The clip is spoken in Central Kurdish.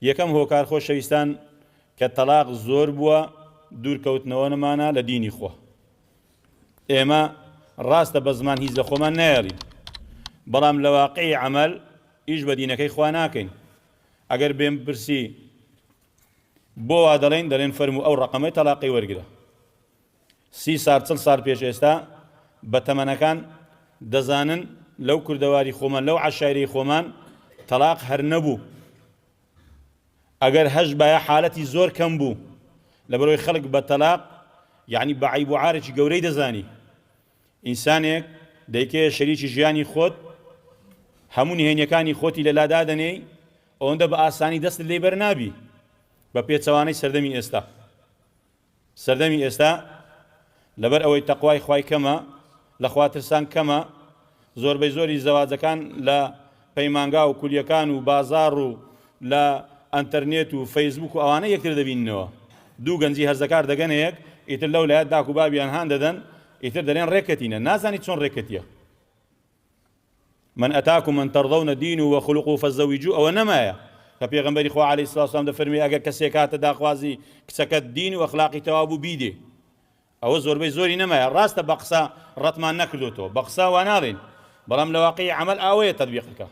یەکەم هۆکار خۆشەویستان کە تەلاق زۆر بووە دوورکەوتنەوە نەمانە لە دینی خۆ. ئێمە ڕاستە بە زمان هیچ لە خۆمان نایەڵین، بەڵام لە واقعی عەمەل ئیش بە دینەکەی خوا ناکەین. ئەگەر بێم پرسی بۆ وا دەڵێن فەرموو ئەو ڕەقەمەی تەلاقی وەرگرە. 30 ساڵ 40 ساڵ پێش ئێستا بە تەمەنەکان دەزانن لەو کوردەواری خۆمان لەو عەشایرەی خۆمان تەلاق هەر نەبوو. ئەگەر هەش بایە حالەتی زۆر کەم بوو لە بەرەوەی خەڵک بە تەلاق یعنی بە عیب و عارێکی گەورەی دەزانی. ئینسانێک دەیکەوێت شەریکی ژیانی خۆت هەموو نهێنیەکانی خۆتی لەلادا دەنێی، ئەوەندە بە ئاسانی دەست لێ بەرنابی بە پێچەوانەی سەردەمی ئێستا. سەردەمی ئێستا لەبەر ئەوەی تەقوای خوای کەمە، لە خواترسان کەمە، زۆربەی زۆری زەواجەکان لە پەیمانگا و کولیەکان و بازاڕ و لە ئەنتەرنێت و فەیسبوک و ئەوانە یەکتر دەبیننەوە. دوو گەنجی هەرزەکار دەگەنە یەک، ئیتر لەو لایەت داک و بابیان هان دەدەن، ئیتر دەڵێن ڕێکەتینە، نازانی چۆن ڕێکەتیە. من ئەتاکم من تەرضەونە دین و وەخولوق فەزەویجوو، ئەوە نەمایە کە پێغەمبەری خوا عەلەیهی سڵاو وسەلام دەفەرمێ ئەگەر کەسێک هاتە داخوازی کچەکەت دین و ئەخلاقی تەواو بوو بیدێ. ئەوە زۆربەی زۆری نەمایە. ڕاستە بە قسە ڕەتمان نەکردوتەوە، بە قسە وا ناڵێن، بەڵام لە واقعی عەمەل ئاوەیە تەطبیق بکە.